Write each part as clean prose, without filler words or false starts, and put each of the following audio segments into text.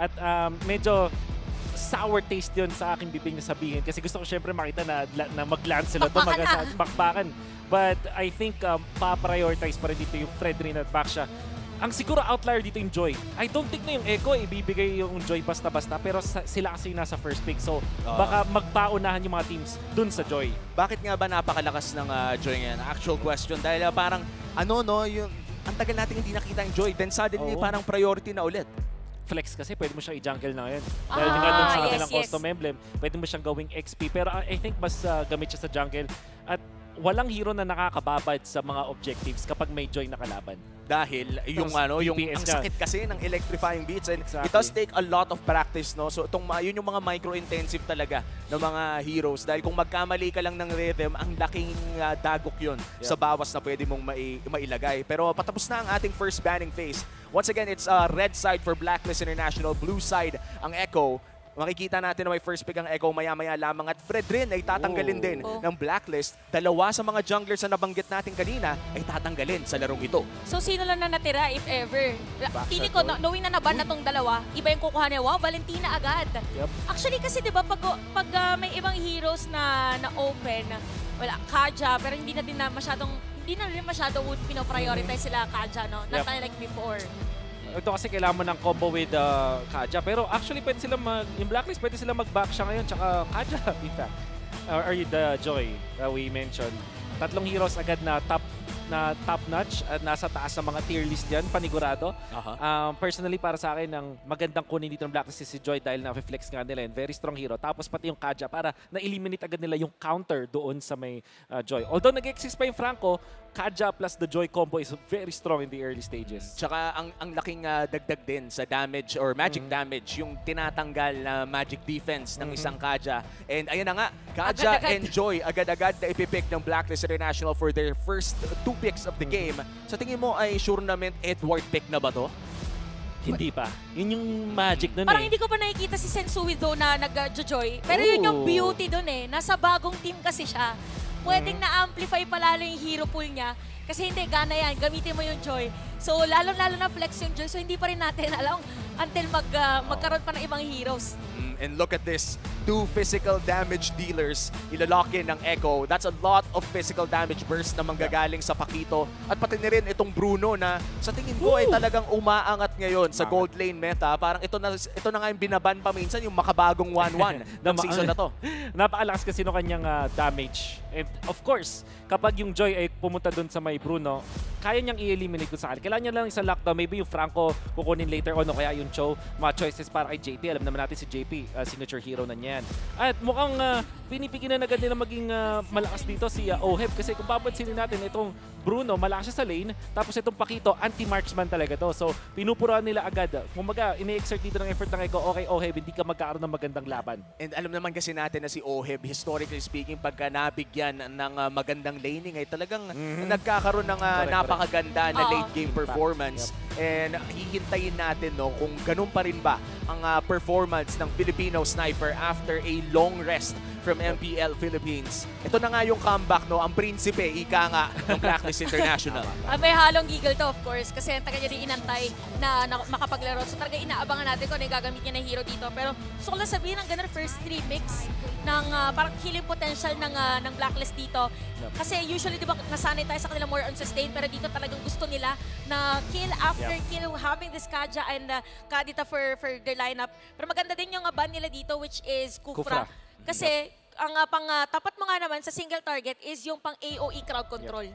At medyo sour taste yun sa aking bibig na sabihin kasi gusto ko syempre makita na mag-land sila Bakbakan na. bakbakan. But I think pa-prioritize pa rin dito yung Fredrin at Baxia. Ang siguro outlier dito yung Joy. I don't think na yung Echo ibibigay yung Joy basta-basta pero sila kasi nasa first pick. So baka magpaunahan yung mga teams dun sa Joy. Bakit nga ba napakalakas ng Joy ngayon? Actual question. Dahil parang yung ang tagal natin hindi nakita yung Joy. Then suddenly parang priority na ulit. Flex kasi pwede mo siyang i-jungle na ngayon. Dahil nga dun sa kanilang custom emblem, pwede mo siyang gawing XP. Pero I think mas gamit siya sa jungle. At walang hero na nakakababad sa mga objectives kapag may Joy na kalaban. Dahil yung ang sakit kasi ng electrifying beats and it does take a lot of practice, no? So yun yung mga micro-intensive talaga ng mga heroes dahil kung magkamali ka lang ng rhythm, ang laking dagok yun sa bawas na pwede mong mailagay. Pero patapos na ang ating first banning phase. Once again, it's red side for Blacklist International, blue side ang Echo. Makikita natin na may first pick ang Echo maya-maya lamang at Fredrin ay tatanggalin din ng Blacklist. Dalawa sa mga junglers na nabanggit natin kanina ay tatanggalin sa larong ito. So sino lang na natira if ever? Pili ko, knowing na naban na tong dalawa, iba yung kukuha niya. Wow, Valentina agad. Actually kasi di ba pag may ibang heroes na open, wala, Kaja, pero hindi na rin masyadong pino-prioritize sila Kaja, no? Not like before. Ito kasi kailangan mo ng combo with Kaja. Pero actually, pwede sila yung Blacklist, pwede sila mag-back siya ngayon. Tsaka Kaja, in fact. Or the Joy we mentioned. Tatlong heroes agad na top-notch at nasa taas ng mga tier list yan, panigurado. Personally, para sa akin, ang magandang kunin dito ng Blacklist si Joy dahil na-reflex nga nila yun. Very strong hero. Tapos pati yung Kaja para na-eliminate agad nila yung counter doon sa may Joy. Although nag-exist pa yung Franco, Kaja plus the Joy combo is very strong in the early stages. Tsaka ang laking dagdag din sa damage or magic damage, yung tinatanggal na magic defense ng isang Kaja. And ayun na nga, Kaja and Joy agad-agad na ipipick ng Blacklist International for their first 2 picks of the game. Sa tingin mo ay tournament Edward pick na ba to? Hindi pa. Yun yung magic nun Parang hindi ko pa nakikita si Sensui though na nag-joy. Pero yun yung beauty dun Nasa bagong team kasi siya. Pwedeng na-amplify palalo yung hero pool niya. Kasi hindi, gana yan. Gamitin mo yung Joy. So, lalo-lalo na flex yung Joy. So, hindi pa rin natin alam until magkaroon pa ng ibang heroes. And look at this. 2 physical damage dealers ilalock in ng Echo. That's a lot of physical damage burst na manggagaling sa Pakito. At pati na rin itong Bruno na sa tingin ko ay talagang umaangat ngayon sa gold lane meta. Parang ito na nga yung binaban pa minsan, yung makabagong 1-1 ng season na to. Napakalakas kasi no kanyang damage. And of course, kapag yung Joy ay pumunta dun sa may Bruno, kaya niyang i-eliminate kung sakali. Kailangan niya lang isang lockdown. Maybe yung Franco kukunin later on o kaya yung Cho. Mga choices para kay JP. Alam naman natin si JP, signature hero na niyan. At mukhang pinipigilan na agad nila maging malakas dito si Oheb. Kasi kung papansinin natin, itong Bruno, malakas siya sa lane. Tapos itong Pakito, anti-marksman talaga to. So, pinupuruan nila agad. Kumaga, ini-exert dito ng effort ng Echo. Okay, Oheb, hindi ka magkakaroon ng magandang laban. And alam naman kasi natin na si Oheb, historically speaking, pagka nabigyan ng magandang laning, ay talagang nagkakaroon ng napakaganda na late game performance. And hihintayin natin kung ganun pa rin ba ang performance ng Filipino sniper after a long rest from MPL Philippines. Ito na nga yung comeback, ang prinsipe, ika nga, ng Blacklist International. May halong giggle to, of course, kasi ang taga niya din inantay na makapaglaro. So talaga inaabangan natin kung ano yung gagamit niya na hero dito. Pero gusto ko lang sabihin, ang ganda first 3 mix ng parang healing potential ng Blacklist dito. Kasi usually, di ba, nasanay tayo sa kanila more on sustain, pero dito talagang gusto nila na kill after kill, having this Kaja and Kadita for their lineup. Pero maganda din yung ban nila dito, which is Kufra. Kasi ang tapat mo nga naman sa single target is yung pang AOE crowd control.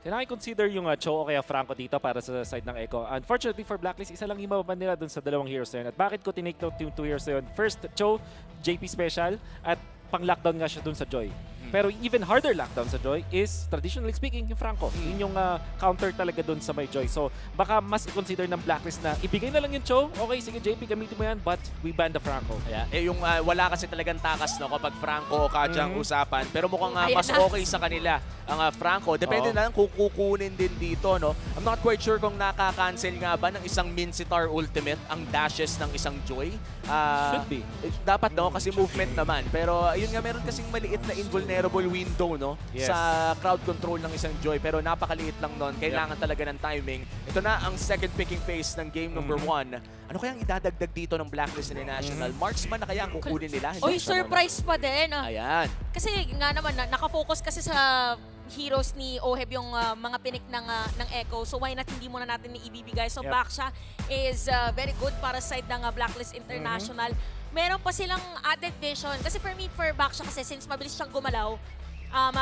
Kailangan i-consider yung Cho o kaya Franco dito para sa side ng Echo. Unfortunately for Blacklist, isa lang yung mababan nila dun sa dalawang heroes na yun. At bakit ko tinake note yung 2 heroes na yun? First, Cho, JP Special, at pang-lockdown nga siya dun sa Joy. Pero even harder lockdown sa Joy is, traditionally speaking, yung Franco. Yun yung counter talaga dun sa may Joy. So, baka mas i-consider ng Blacklist na ibigay na lang yung Cho. Okay, sige JP, gamitin mo yan, but we ban the Franco. Yung wala kasi talagang takas kapag Franco o Kaja ang usapan. Pero mukhang mas okay sa kanila ang Franco. Depende na lang kung kukunin din dito. I'm not quite sure kung nakaka-cancel nga ba ng isang Mincitar Ultimate ang dashes ng isang Joy. Should be. Dapat kasi movement naman. Pero yun nga, meron kasing maliit na invulnerability vulnerable window, no? Yes. Sa crowd control ng isang Joy. Pero napakaliit lang nun. Kailangan talaga ng timing. Ito na ang second picking phase ng game number 1. Ano kayang idadagdag dito ng Blacklist International? Marksman na kaya ang kukunin nila? Oy, surprise pa din. Ayan. Kasi nga naman, nakafocus kasi sa heroes ni Oheb yung mga pinik ng Echo. So why not hindi muna natin ibibigay? So Baksha is very good para sa side ng Blacklist International. Meron pa silang added vision. Kasi for me, for Baksha kasi since mabilis siyang gumalaw,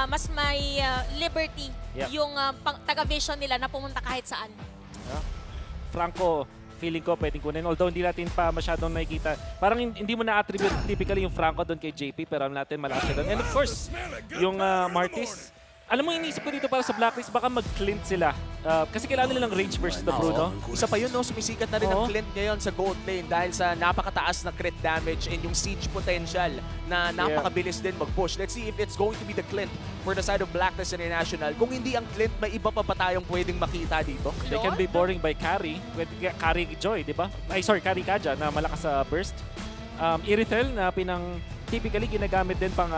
mas may liberty yung taga-vision nila na pumunta kahit saan. Franco, feeling ko pwedeng kunin. Although hindi natin pa masyadong nakikita. Parang hindi mo na-attribute typically yung Franco doon kay JP, pero alam natin malakas siya doon. And of course, yung Martis. Alam mo, iniisip ko dito para sa Blacklist, baka mag-Clint sila. Kasi kailangan nilang range versus the Bruno. Isa pa yun, no? Sumisikat na rin ang Clint ngayon sa gold lane dahil sa napakataas na crit damage and yung siege potential na napakabilis din mag-push. Let's see if it's going to be the Clint for the side of Blacklist International. Kung hindi ang Clint, may iba pa tayong pwedeng makita dito. They can be boring by carry. Carry Joy, di ba? Ay, sorry, carry Kaja na malakas sa burst. Irithel na typically ginagamit din pang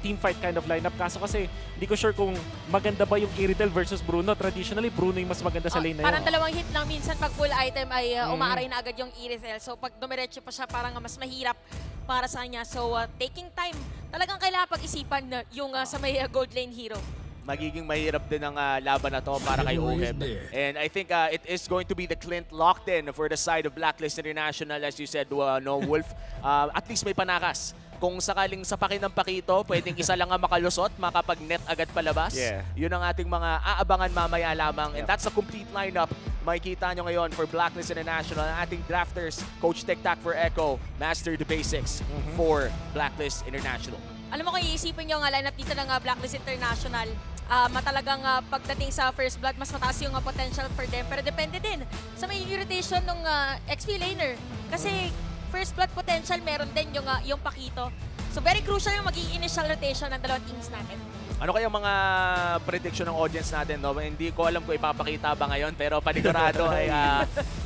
teamfight kind of lineup. Kaso kasi hindi ko sure kung maganda ba yung Irithel versus Bruno. Traditionally, Bruno yung mas maganda sa lane na yun. Parang dalawang hit lang minsan pag full item ay umaaray na agad yung Irithel. So pag dumiretso pa siya, parang mas mahirap para sa kanya. So taking time, talagang kailangan pag-isipan yung sa may gold lane hero. Magiging mahirap din ang laban na to para kay Oheb. And I think it is going to be the Clint locked in for the side of Blacklist International, as you said, no, Wolf. At least may panakas. Kung sakaling sapakin ng pakito, pwedeng isa lang ang makalusot, makapag-net agad palabas. Yun ang ating mga aabangan mamaya lamang. And that's a complete lineup. Makikita nyo ngayon for Blacklist International. Ang ating drafters, Coach Tek-Tak for Echo, Master the Basics for Blacklist International. Alam mo kung iisipin nyo ang lineup dito ng Blacklist International, matalagang pagdating sa first blood, mas mataas yung potential for them. Pero depende din sa may rotation ng XP laner. Kasi first blood potential meron din yung Pakito. So very crucial yung magiging initial rotation ng dalawang teams natin. Ano kaya mga prediction ng audience natin? No? Hindi ko alam kung ipapakita ba ngayon, pero panigurado ay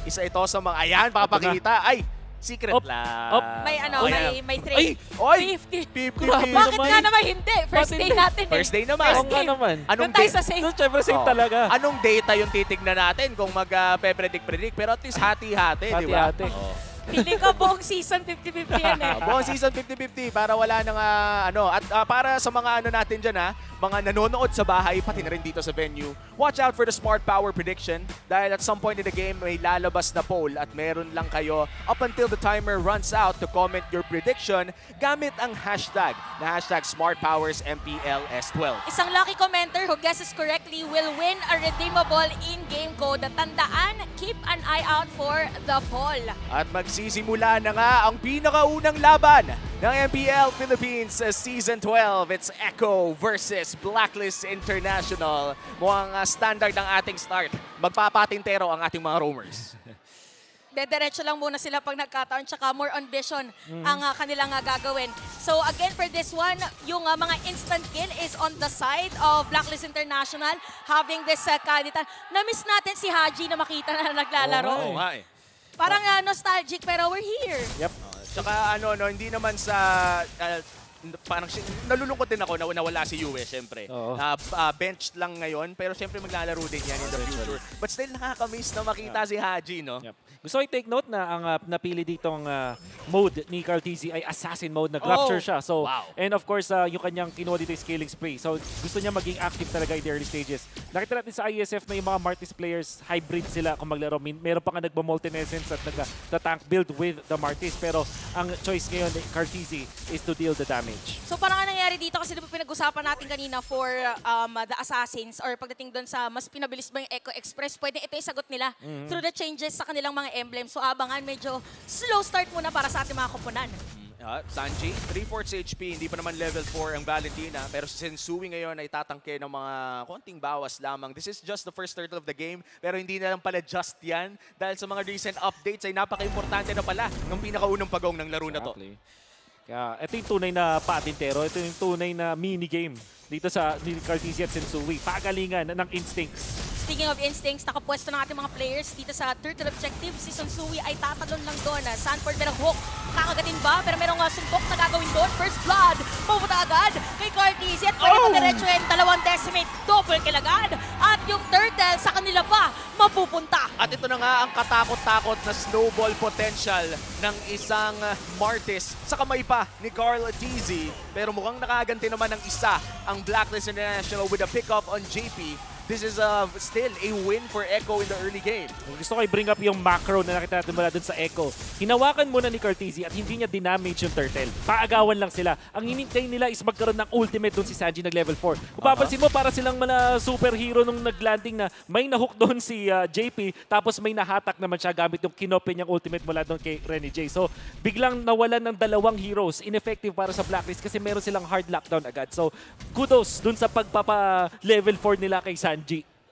isa ito sa mga, ayan, papakita. Ay! Secret lang. May trade. Oy! 50. Bakit nga naman hindi? First day natin eh. First day naman. First game. Anong tayo sa safe. Siyempre safe talaga. Anong data yung titignan natin kung mag-predict? Pero at least hati-hati, di ba? Hati-hati. Feeling ko buong season 50-50 yan eh. Buong season 50-50 para wala nang at para sa mga natin dyan mga nanonood sa bahay pati na rin dito sa venue. Watch out for the Smart Power prediction dahil at some point in the game may lalabas na poll at meron lang kayo up until the timer runs out to comment your prediction gamit ang hashtag na hashtag SmartPowersMPLS12. Isang lucky commenter who guesses correctly will win a redeemable in-game code. Tandaan, keep an eye out for the poll. At magsisimula na nga ang pinakaunang laban ng MPL Philippines Season 12. It's Echo versus Blacklist International. Mukhang standard ang ating start. Magpapatintero ang ating mga roamers. Dediretso lang muna sila pag nagkataon, tsaka more on vision ang kanilang gagawin. So again, for this one, yung mga instant kill is on the side of Blacklist International, having this kalitan. Na-miss natin si Haji na makita na naglalaro. Parang nostalgic, pero we're here. Yep. Tsaka hindi naman sa parang nalulungkot din ako na nawala si Yue, syempre. Bench lang ngayon, pero syempre maglalaro din yan in the future. But still nakakamiss na makita si Haji, no? Yep. Gusto ko i-take note na ang napili ditong mode ni Carteezy ay assassin mode. Nag-rapture siya. So, and of course, yung kanyang kinuha dito yung scaling spray. So, gusto niya maging active talaga in the early stages. Nakita natin sa ISF na yung mga Martis players, hybrid sila kung maglaro. Meron pa nga nagba-multi-essence at nag-tank build with the Martis. Pero ang choice ngayon ni Carteezy is to deal the damage. So, parang nga nangyari dito kasi diba pinag-usapan natin kanina for the assassins or pagdating doon sa mas pinabilis ba yung Echo Express, pwede ito yung sagot nila through the changes sa kanilang mga emblem. So abangan, medyo slow start muna para sa ating mga koponan. Sanji, 3/4 HP, hindi pa naman level 4 ang Valentina. Pero si Sensui ngayon ay tatangke ng mga konting bawas lamang. This is just the first turtle of the game. Pero hindi na lang pala just yan. Dahil sa mga recent updates ay napaka-importante na pala ng pinakaunang pagong ng laro na to. Kaya ito yung tunay na patintero. Ito yung tunay na mini-game dito sa Carteezy at Sensui. Pagalingan ng instincts. Speaking of instincts, nakapwesto ng ating mga players dito sa turtle objective. Si Sensui ay tatalon lang doon. Sanford merong hook Kakagatin ba? Pero merong suntok na gagawin doon. First blood. Pupunta agad kay Carteezy. At pwede pa diretsuhin. Dalawang decimate. Double kill agad. At yung turtle sa kanila pa mapupunta. At ito na nga ang katakot-takot na snowball potential ng isang Martis sa kamay pa ni Carl Teasy. Pero mukhang nakaganti naman ng isa ang Blacklist International with a pick-up on JP. This is still a win for Echo in the early game. Gusto ko i-bring up yung macro na nakita natin mula dun sa Echo. Hinawakan muna ni Carteezy at hindi niya dinamage yung turtle. Paagawan lang sila. Ang hinintay nila is magkaroon ng ultimate dun si Sanji nag level 4. Kung papansin mo, para silang mga superhero nung naglanding na may nahook doon si JP tapos may nahatak naman siya gamit yung kinope niyang ultimate mula doon kay Renny J. So biglang nawalan ng dalawang heroes. Ineffective para sa Blacklist kasi meron silang hard lockdown agad. So kudos dun sa pagpapa level 4 nila kay Sanji.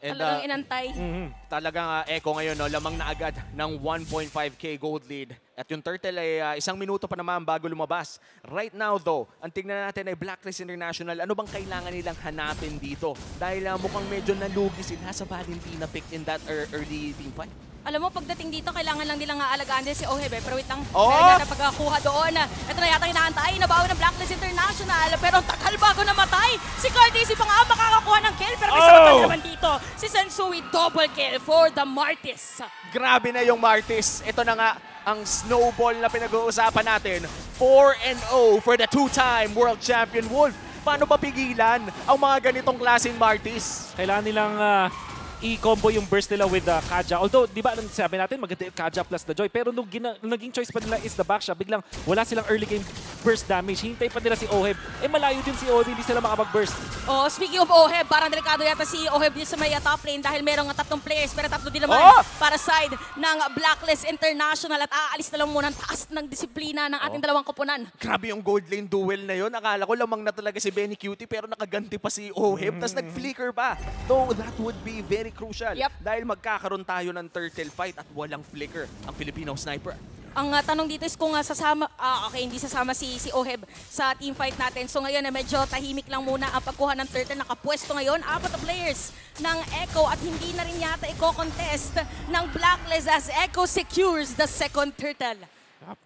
And, Talagang inantay. Talagang Echo ngayon, no, lamang na agad ng 1.5k gold lead. At yung turtle ay isang minuto pa naman bago lumabas. Right now though, ang tingnan natin ay Blacklist International. Ano bang kailangan nilang hanapin dito? Dahil mukhang medyo nalugi sila sa Valentina pick in that early team fight. Alam mo, pagdating dito, kailangan lang nilang alagaan din si Oheb. Pero wait lang, Oh! meron na pagkakuha doon. Ito na yata inaantay, nabawi ng Blacklist International. Pero ang tagal bago namatay. Si Carteezy pa nga makakakuha ng kill. Pero may sabatay naman dito. Si Sensui, double kill for the Martis. Grabe na yung Martis. Ito na nga ang snowball na pinag-uusapan natin. 4-0 for the two-time world champion Wolf. Paano ba pigilan ang mga ganitong klaseng Martis? Kailangan nilang i-combo yung burst nila with Kaja. Although, di ba, sabi natin, maganda yung Kaja plus the Joy. Pero nung naging choice pa nila is the backshot, biglang wala silang early game burst damage. Hintay pa nila si Oheb. Eh, malayo din si Oheb, hindi sila makapag-burst. Oh, speaking of Oheb, parang delikado yata si Oheb din sa may top lane dahil merong tatlong players, pero tatlo din naman para side ng Blacklist International at aalis na lang muna ang taas ng disiplina ng ating dalawang koponan. Grabe yung gold lane duel na yun. Akala ko lamang na talaga si Benny Cutie pero nakaganti pa si Oheb. Tapos nag-flicker pa. Though that would be very crucial. Yep. Dahil magkakaroon tayo ng turtle fight at walang flicker ang Filipino sniper. Ang tanong dito is kung sasama, hindi sasama si Oheb sa team fight natin. So ngayon medyo tahimik lang muna ang pagkuha ng turtle. Nakapwesto ngayon, 4 na players ng Echo at hindi na rin yata i-contest ng Blacklist as Echo secures the second turtle.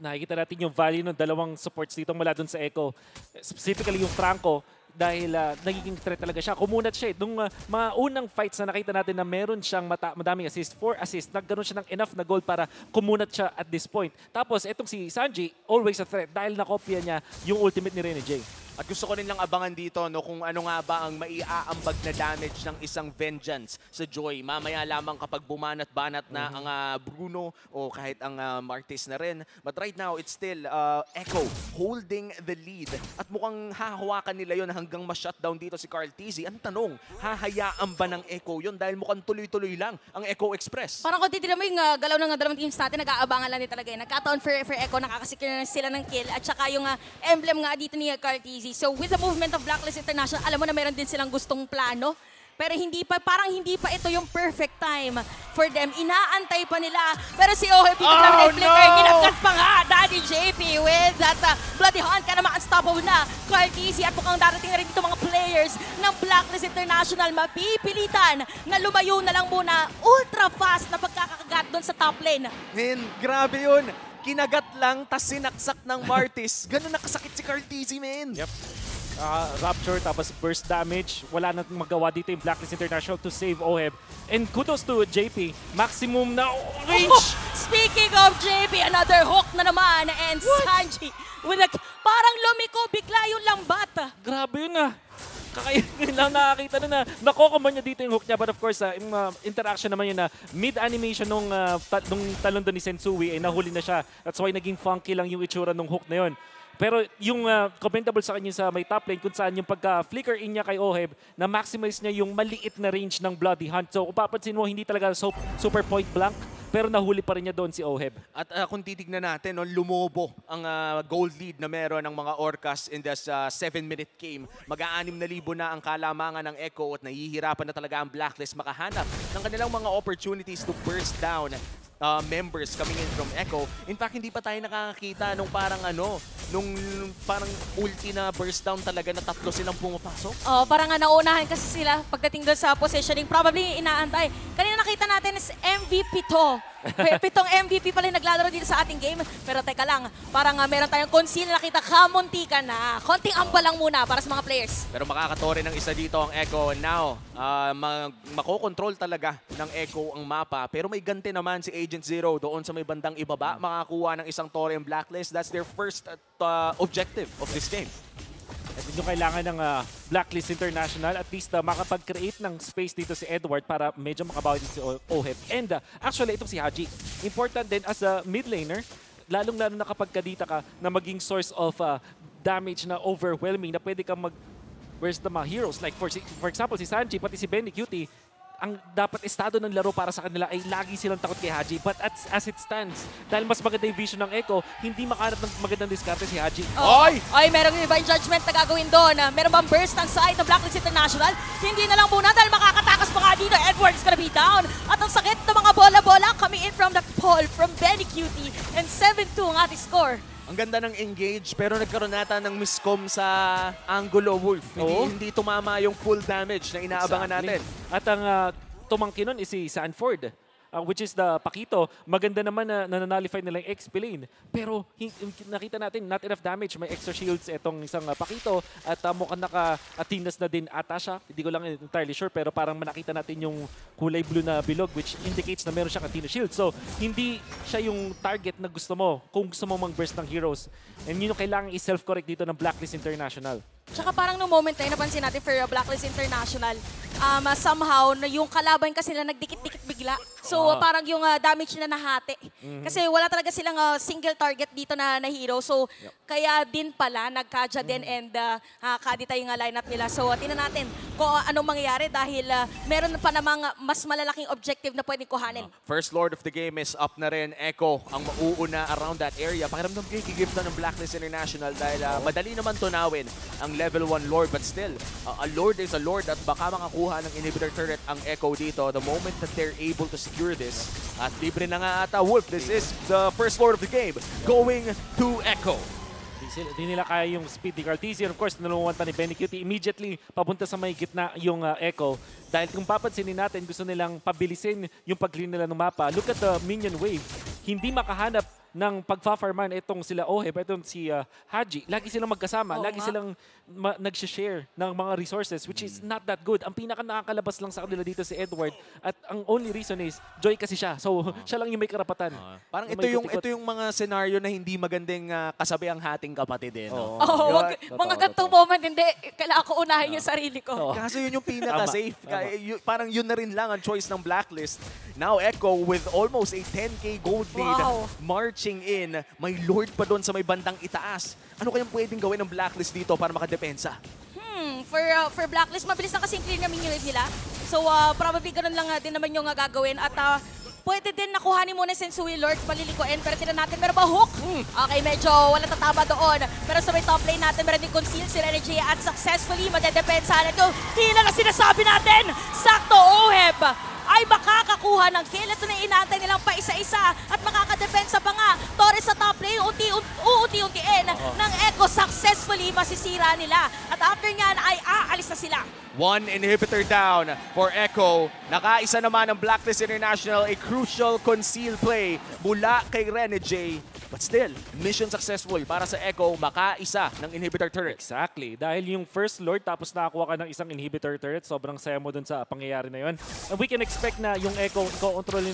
Nakikita natin yung value ng dalawang supports dito mula dun sa Echo. Specifically yung Franco. Dahil nagiging threat talaga siya. Kumunat siya. Nung mga unang fights na nakita natin na meron siyang madaming assist, 4 assists, nagkaroon siya ng enough na goal para kumunat siya at this point. Tapos, etong si Sanji, always a threat dahil nakopya niya yung ultimate ni Renny J. At gusto ko rin lang abangan dito no, kung ano nga ba ang maiaambag na damage ng isang Vengeance sa Joy. Mamaya lamang kapag bumanat-banat na ang Bruno o kahit ang Martis na rin. But right now, it's still Echo holding the lead. At mukhang hahawakan nila yon hanggang ma-shutdown dito si Carteezy. Ang tanong, hahayaan ba ng Echo yon dahil mukhang tuloy-tuloy lang ang Echo Express? Parang kung titignan mo yung galaw ng dalawang teams natin, nag-aabangan lang din talaga. Nagkataon for Echo, nakakasecure na sila ng kill. At saka yung emblem nga dito ni Carteezy. So with the movement of Blacklist International, alam mo na meron din silang gustong plano. Pero parang hindi pa ito yung perfect time for them. Inaantay pa nila. Pero si Oheb, biglang na-flicker. Ginagkat pa nga, Daddy JP with that Bloody Hunt. Ka naman unstoppable na. Carteezy at mukhang darating na rin dito mga players ng Blacklist International. Mapipilitan na lumayo na lang muna. Ultra fast na pagkakagat doon sa top lane. Man, grabe yun. Kinagat lang, tas sinaksak ng Martis. Ganun nakasakit si Carteezy, man. Yep. Rapture, tapos burst damage. Wala nang magawa dito yung Blacklist International to save Oheb. And kudos to JP. Maximum na range! Speaking of JP, another hook na naman. And Sanji, with parang lumiko, bigla yung lambat. Grabe yun Kakainin lang nakakita na nakokoman niya dito yung hook niya. But of course, yung interaction naman yun na mid-animation nung talon doon ni Sensui ay nahuli na siya. That's why naging funky lang yung itsura nung hook na yun. Pero yung commendable sa kanya sa may top lane kung saan yung pagka-flicker in niya kay Oheb na maximize niya yung maliit na range ng Bloody Hunt. So kung papansin mo, hindi talaga super point blank. Pero nahuli pa rin niya doon si Oheb. At kung titignan natin, no, lumobo ang gold lead na meron ng mga Orcas in this 7-minute game. Mag-6,000 na ang kalamangan ng Echo at nahihirapan na talaga ang Blacklist makahanap ng kanilang mga opportunities to burst down members coming in from Echo. In fact, hindi pa tayo nakakakita nung parang ulti na burst down talaga na 3 silang pumapasok. Oh, parang nauunahan kasi sila pagdating doon sa positioning. Probably inaantay. Kanina nakita nakita natin is MVP to. Pitong MVP pala yung naglalaro dito sa ating game. Pero teka lang, parang meron tayong conceal na nakita kamuntikan na. Konting amba lang muna para sa mga players. Pero makakatore ng isa dito ang Echo. Now, makokontrol talaga ng Echo ang mapa. Pero may ganti naman si Agent Zero doon sa may bandang ibaba. Makakuha ng isang tore ang Blacklist. That's their first objective of this game. At yung kailangan ng Blacklist International, at least makapag-create ng space dito si Edward para medyo makabawi dito si Oheb. And actually, itong si Haji. Important din as a mid laner, lalong-lalo na kapag kadita ka na maging source of damage na overwhelming, na pwede kang where's the mga heroes? Like for example, si Sanji, pati si Benny Cutie, ang dapat estado ng laro para sa kanila ay lagi silang takot kay Haji. But as it stands, dahil mas maganda yung vision ng Echo, hindi makahanap ng magandang diskarte si Haji. Ay, merong divine judgment na gagawin doon. Meron bang burst ang side ng Blacklist International? Hindi na lang muna dahil makakatakas pa nga dito. Edward is gonna be down. At ang sakit ng mga bola-bola coming in from the pole from Benny Cutie. And 7-2 ang ating score. Ang ganda ng engage, pero nagkaroon nata ng miscom sa Angulo Wolf. Hindi tumama yung full damage na inaabangan natin. At ang tumangkin nun is si Sanford, which is the Pakito. Maganda naman na nanalify nila yung XP lane. Pero nakita natin, not enough damage. May extra shields itong isang Pakito. At mukhang naka-Atinas na din ata siya. Hindi ko lang entirely sure, pero parang nakita natin yung kulay blue na bilog, which indicates na meron siyang Athena shield. So, hindi siya yung target na gusto mo kung gusto mo mang-burst ng heroes. And yun yung kailangan i-self-correct dito ng Blacklist International. Tsaka parang no moment na napansin natin for Blacklist International, somehow, yung kalaban kasi nila nagdikit-dikit bigla. So parang yung damage na nahati. Kasi wala talaga silang single target dito na hero. So kaya din pala nagkadya din and kadita yung lineup nila. So tingnan natin kung anong mangyayari dahil meron pa namang mas malalaking objective na pwedeng kuhanin. First Lord of the game is up na rin. Echo ang mauuna around that area. Pakiramdam kayo gigift na ng Blacklist International dahil madali naman tunawin ang level 1 Lord. But still, a Lord is a Lord at baka makakuha ng inhibitor turret ang Echo dito the moment that they're able to secure this. At libre na nga ata Wolf. This is the first Lord of the game going to Echo. Di nila kaya yung speed ni Cartesian. Of course, nalunguan pa ni Benny Cutie. Immediately, papunta sa may gitna yung Echo. Dahil kung papansinin natin, gusto nilang pabilisin yung pag-clear nila ng mapa. Look at the minion wave. Hindi makahanap ng pagfa-farman itong sila Oheb, itong si Haji. Lagi silang magkasama. Lagi silang nag-share ng mga resources, which is not that good. Ang pinaka nakakalabas lang sa kanila dito si Edward. At ang only reason is, Joy kasi siya. So, siya lang yung may karapatan. Parang ito yung mga scenario na hindi magandang kasabi ang hating kapatid. Mga gantong moment, hindi. Kailangan ko unahin yung sarili ko. Kaso yun yung pinaka-safe. Parang yun na rin lang ang choice ng Blacklist. Now, Echo with almost a 10k gold lead. Marching in. May Lord pa doon sa may bandang itaas. Ano kayang pwedeng gawin ng Blacklist dito para makadepensa? For Blacklist, mabilis na kasi yung clear na minion wave nila. So, probably ganun lang din naman yung gagawin. At pwede din nakuhanin muna si Sensui Lord palilikuin. Pero tinan natin, meron ba hook? Okay, medyo wala tatama doon. Pero sa may top lane natin, meron din conceal si Energy at successfully madedepensahan ito. Hila na sinasabi natin! Sakto, Oheb! Ay makakakuha ng kill. Ito na inaantay nilang pa isa-isa at makakadepensa pa nga. Torres sa top lane, unti-untiin ng Echo. Successfully masisira nila. At after nyan ay aalis na sila. One inhibitor down for Echo. Nakaisa naman ng Blacklist International, a crucial conceal play mula kay Rene J. But still, mission successful para sa Echo, makaisa ng inhibitor turret. Exactly. Dahil yung first Lord tapos nakakuha ka ng isang inhibitor turret, sobrang saya mo dun sa pangyayari na yun. And we can expect na yung Echo, i-control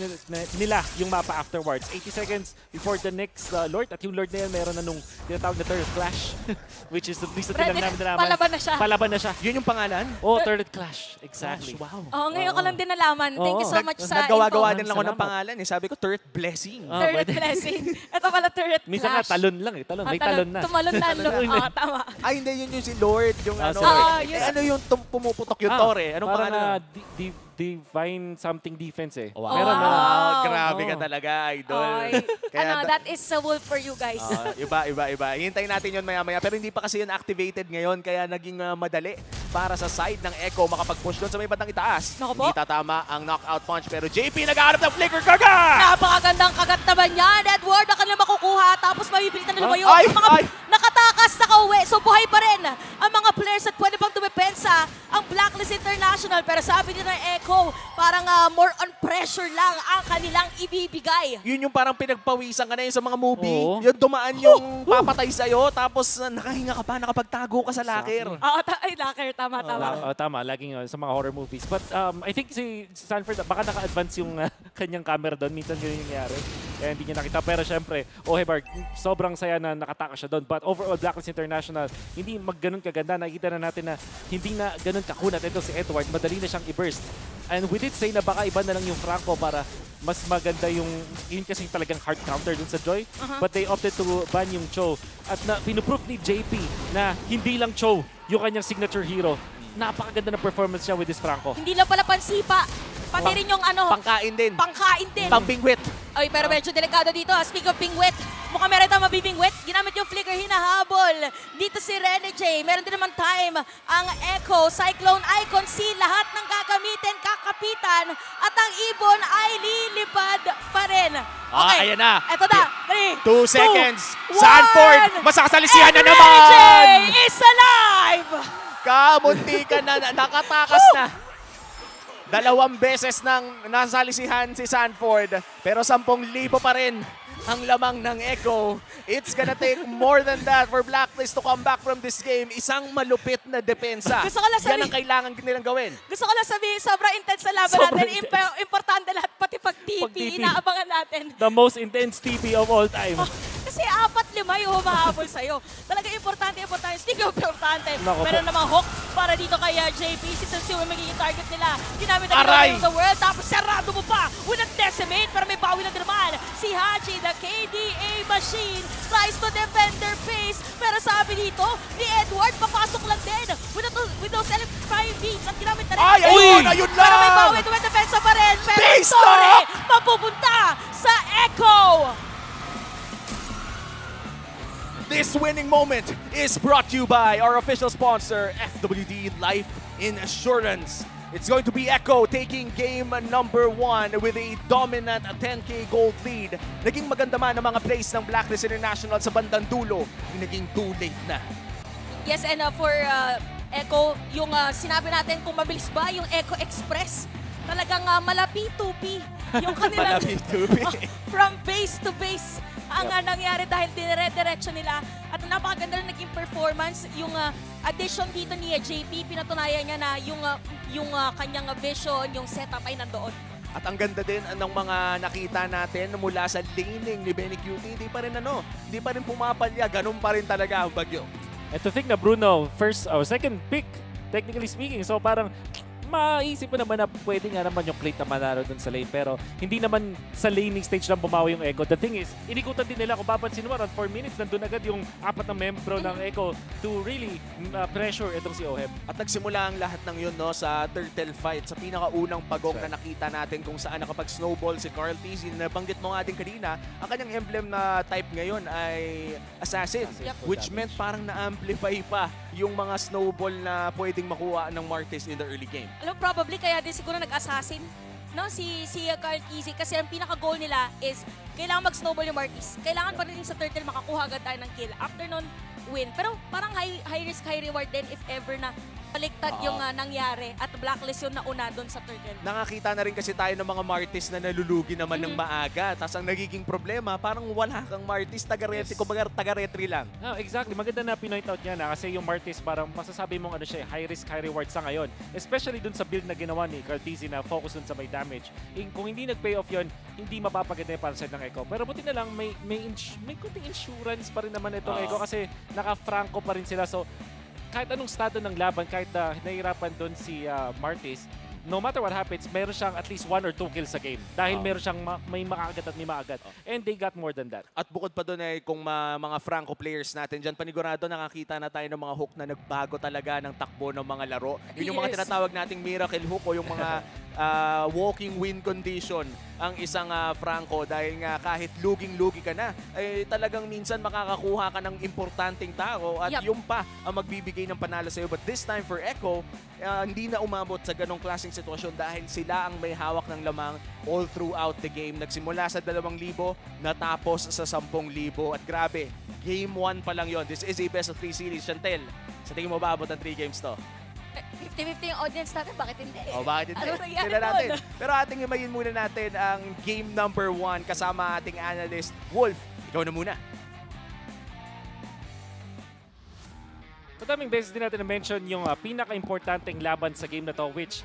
nila yung mapa afterwards. 80 seconds before the next Lord. At yung Lord na yun, meron na nung tinatawag na Turret Clash. Which is the least na namin nalaman. Palaban na siya. Palaban na siya. Yun yung pangalan? Oh, Turret Clash. Exactly. Wow. Ngayon ko lang din nalaman. Thank you so much sa Naggawa-gawa info. din lang ako ng pangalan. Sabi ko, Turret Blessing. Turret Blessing. Ito pala Turret Clash. Minsan nga talon lang eh. Talon. May talon na. Tumalon na. Tama. Ay, hindi. Yun yung si Lord. Yung ano. Ano yung pumuputok yung Tore? Anong pangalan? Divine something defense eh. Wow. Grabe ka talaga, idol. Kaya that is a wolf for you guys. Iba. Hintayin natin yun maya-maya. Pero hindi pa kasi yun activated ngayon. Kaya naging madali para sa side ng Echo makapag-push doon sa may bandang itaas. Hindi tatama ang knockout punch. Pero JP nag-aarap ng flicker kagat! Napakagandang kagat naman yan. Edward, na kanila makukuha. Tapos mabipilitan na lumayo. Mga nakatake wakas nakauwi. So buhay pa rin ang mga players at pwede pang dumepensa ang Blacklist International. Pero sabi din ng Echo, parang more on pressure lang ang kanilang ibibigay. Yun yung parang pinagpawisan ka na yun sa mga movie. Oo. Yung dumaan yung papatay sa'yo, tapos nakahinga ka pa, nakapagtago ka sa locker. Oo, ay, locker. Tama. Tama, laging sa mga horror movies. But I think si Sanford, baka naka-advance yung kanyang camera doon. Minsan ganyan yung nangyari. Kaya hindi niya nakita. Pero syempre, Ohebar, sobrang saya na nakataka siya doon. But overall, Blacklist International, hindi magganon kaganda. Nakikita na natin na hindi na ganun kakunat. Ito si Edward, madali na siyang i-burst. And we did say na baka iba na lang yung Franco para mas maganda yung, yun kasi talagang hard counter dun sa Joy. But they opted to ban yung Cho. At na, pinuproof ni JP na hindi lang Cho yung kanyang signature hero. Napakaganda na performance siya with this Franco. Hindi lang pala pansipa. Pati rin yung Pangkain din. Pangkain din. Pambingwit. Ay, pero medyo delikado dito. Speak of bingwit, mukhang meron tayong mabibingwit. Ginamit yung flicker, hinahabol. Dito si Rene J. Meron din naman time ang Echo, Cyclone Icon C. Lahat ng gagamitin, kakapitan. At ang ibon ay lilipad pa rin. Okay, Ayan na. Eto na. 2 seconds. 2, 1. Sanford, masasalisihan na And naman. Rene J is alive! Kamunti ka na, nakatakas na. 2 beses nang nasalisihan si Sanford, pero 10,000 pa rin ang lamang ng Echo. It's gonna take more than that for Blacklist to come back from this game. Isang malupit na depensa. Gusto ko lang Yan ang kailangan nilang gawin. Gusto ko lang sabihin, sobrang intense na laban Sobrang natin. intense. Importante lahat, pati pag-TP, Pag-TP. inaabangan natin. The most intense TP of all time. Kasi 4-5 yung humahabol sa'yo. Talaga importante. Speaking of importante, Nako po. meron namang hook para dito kay JP. Si Sensiu yung magiging target nila. Ginamit ang Aray! Glory of the World. Tapos sarado mo pa with a decimate. Pero may bawi na din naman. Si Haji, the KDA machine, tries to defend their pace. Pero sabi dito ni Edward, papasok lang din with those electrifying beats. At ginamit na rin. Ay, ayun! Ayun Pero may lang! bawi, dumedefensa pa rin. Pero Base story, lock! mapupunta sa Echo. This winning moment is brought to you by our official sponsor, FWD Life Insurance. It's going to be Echo taking game number 1 with a dominant 10K gold lead. Naging maganda man ang mga plays ng Blacklist International sa bandang dulo. Naging too late na. Yes, and for Echo, yung sinabi natin kung mabilis ba yung Echo Express, talagang malapi-tupi yung kanilang Malapi-tupi. from base to base ang nangyari dahil dire-diretso nila at napakaganda rin naging performance. Yung addition dito ni JP, pinatunayan niya na yung kanyang vision, yung setup ay nandoon. At ang ganda din ng mga nakita natin mula sa laning ni Benny Cutie, hindi pa rin pumapalya, ganun pa rin talaga ang bagyo. And to think na Bruno, second pick, technically speaking. So parang maisip mo naman na pwede nga naman yung plate na manalo dun sa lane. Pero hindi naman sa laning stage lang bumawi yung Echo. The thing is, inikutan din nila kung papansin mo, around 4 minutes, nandun agad yung 4 na membro ng Echo to really pressure itong si Oheb. At nagsimula ang lahat ng yun sa turtle fight, sa pinakaunang pagong na nakita natin kung saan nakapag-snowball si Carl Tizzy. Nabanggit mo nga din kanina, ang kanyang emblem na type ngayon ay Assassin. Yep. Which meant parang na-amplify pa yung mga snowball na pwedeng makuha ng Martis in the early game. Alam, probably kaya din siguro nag-assassin si Carl Tizzy kasi ang pinaka-goal nila is kailangan mag-snowball yung Martis. Kailangan pa rin sa turtle makakuha agad tayo ng kill. After nun, win. Pero parang high risk, high reward din if ever na baliktad yung nangyari at Blacklist yung nauna doon sa turtle. Nakakita na rin kasi tayo ng mga Martis na nalulugi naman ng maaga. Tapos ang nagiging problema, parang wala kang Martis, taga-retry, kumbaga taga-retry lang. Oh, exactly. Maganda na pinoint out niya na kasi yung Martis parang masasabi mong high risk, high reward sa ngayon. Especially dun sa build na ginawa ni Carl Tizzy na focus dun sa may damage. Kung hindi nag-pay off yun, hindi mapapaganda yung para side ng Echo. Pero buti na lang may kunting insurance pa rin naman itong Echo kasi naka-Franco pa rin sila. So kahit anong estado ng laban, kahit nahihirapan doon si Martis, no matter what happens, meron siyang at least 1 or 2 kills sa game. Dahil meron siyang may makaagat at may maagat. And they got more than that. At bukod pa doon kung mga Franco players natin dyan, panigurado nakakita na tayo ng mga hook na nagbago talaga ng takbo ng mga laro. Yun yung mga tinatawag nating miracle hook o yung mga walking win condition ang isang Franco dahil nga kahit luging-lugi ka na, ay talagang minsan makakakuha ka ng importanteng tao at yung pa ang magbibigay ng panalo sa'yo. But this time for Echo, hindi na umabot sa ganong klaseng sitwasyon dahil sila ang may hawak ng lamang all throughout the game. Nagsimula sa 2,000, natapos sa 10,000. At grabe, game 1 pa lang yon. This is a best of 3 series. Chantel, sa tingin mo ba abot ng 3 games to? 50-50 yung audience natin, bakit hindi? Bakit hindi? Ano nangyari Sila natin. doon? Pero ating himayin muna natin ang game number 1 kasama ating analyst, Wolf. Ikaw na muna. Madaming beses din natin na-mention yung pinaka-importanteng laban sa game na to, which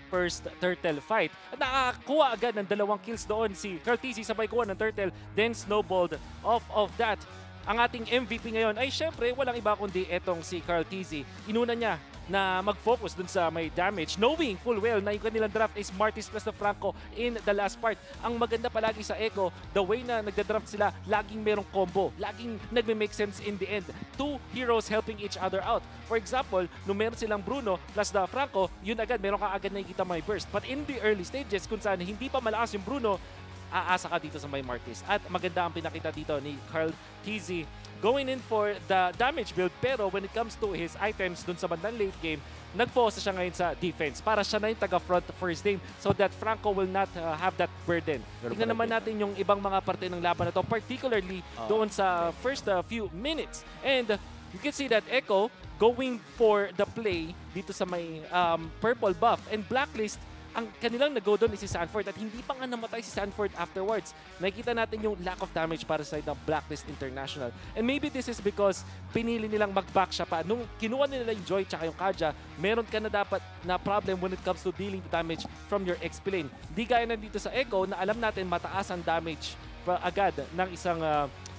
first turtle fight. At nakakuha agad ng 2 kills doon si Cartesi, sabay kuha ng turtle, then snowballed off of that. Ang ating MVP ngayon ay syempre walang iba kundi etong si Cartesi. Inuna niya na mag-focus dun sa may damage, knowing full well na yung kanilang draft is Martis plus the Franco in the last part. Ang maganda palagi sa Echo, the way na nagda-draft sila, laging merong combo, laging nagme-make sense in the end. 2 heroes helping each other out. For example, nung meron silang Bruno plus the Franco, yun agad, meron ka agad nakikita may burst. But in the early stages, kung saan hindi pa malakas yung Bruno, aasa ka dito sa may Martis. At maganda ang pinakita dito ni Cartesi, going in for the damage build, pero when it comes to his items dun sa bandang late game, nag-focus siya ngayon sa defense para siya na yung taga-front first game so that Franco will not have that burden. Tingnan naman natin yung ibang mga parte ng laban na to, particularly doon sa first few minutes. And you can see that Echo going for the play dito sa may purple buff and blacklist. Ang kanilang nag-go doon is si Sanford at hindi pa nga namatay si Sanford afterwards. Nakikita natin yung lack of damage para sa ng Blacklist International. And maybe this is because pinili nilang mag-back siya pa. Nung kinuha nila yung Joy tsaka yung Kaja, meron ka na dapat na problem when it comes to dealing the damage from your XP lane. Di gaya nandito sa Echo na alam natin mataas ang damage agad ng isang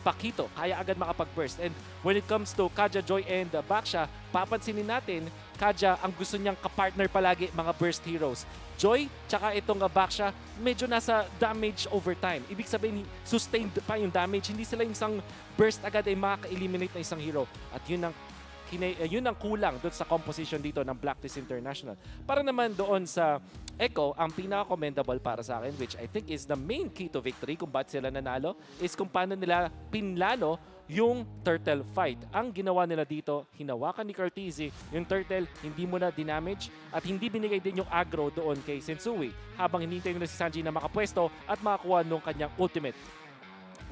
Pakito, kaya agad makapag-burst. And when it comes to Kaja, Joy, and Baksha, papansinin natin, Kaja, ang gusto niyang kapartner palagi, mga burst heroes. Joy, tsaka itong Baksha, medyo nasa damage over time. Ibig sabihin, sustained pa yung damage. Hindi sila yung isang burst agad ay makaka-eliminate na isang hero. At yun ang kulang doon sa composition dito ng Blacklist International. Para naman doon sa Echo, ang pinaka-commendable para sa akin, which I think is the main key to victory kung ba't sila nanalo, is kung paano nila pinlano yung turtle fight. Ang ginawa nila dito, hinawakan ni Cartesi yung turtle, hindi mo na dinamage at hindi binigay din yung aggro doon kay Sensui habang hinintay nila si Sanji na makapwesto at makakuha nung kanyang ultimate.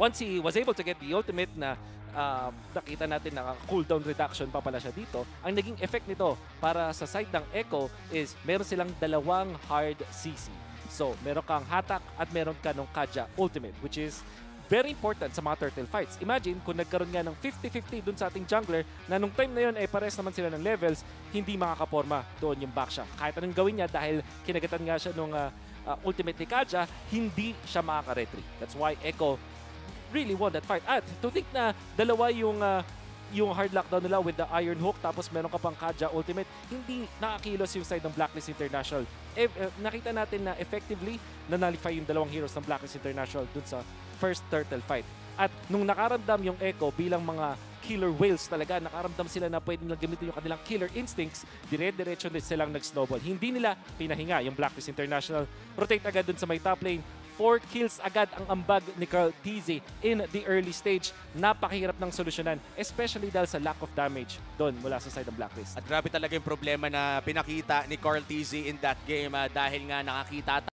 Once he was able to get the ultimate na nakita natin na cooldown reduction pa pala siya dito, ang naging effect nito para sa side ng Echo is meron silang 2 hard CC. So, meron kang hatak at meron ka ng Kaja ultimate, which is very important sa mga turtle fights. Imagine kung nagkaroon nga ng 50-50 dun sa ating jungler na nung time na yun ay pares naman sila ng levels, hindi makakaporma doon yung Baksha. Kahit anong gawin niya dahil kinagatan nga siya nung ultimate ni Kaja, hindi siya makaka-retreat. That's why Echo really won that fight. At to think na dalawa yung hard lockdown nila with the Iron Hook tapos meron ka pang Kaja ultimate, hindi nakakilos yung side ng Blacklist International. Nakita natin na effectively na-nullify yung 2 heroes ng Blacklist International dun sa first turtle fight. At nung nakaramdam yung Echo bilang mga killer whales talaga, nakaramdam sila na pwedeng lang gamitin yung kanilang killer instincts, dire-diretso din silang nag-snowball. Hindi nila pinahinga yung Blacklist International. Rotate agad dun sa may top lane. 4 kills agad ang ambag ni Cartesi in the early stage. Napakahirap ng solusyonan, especially dahil sa lack of damage doon mula sa side ng Blacklist. At grabe talaga yung problema na pinakita ni Cartesi in that game dahil nga nakakita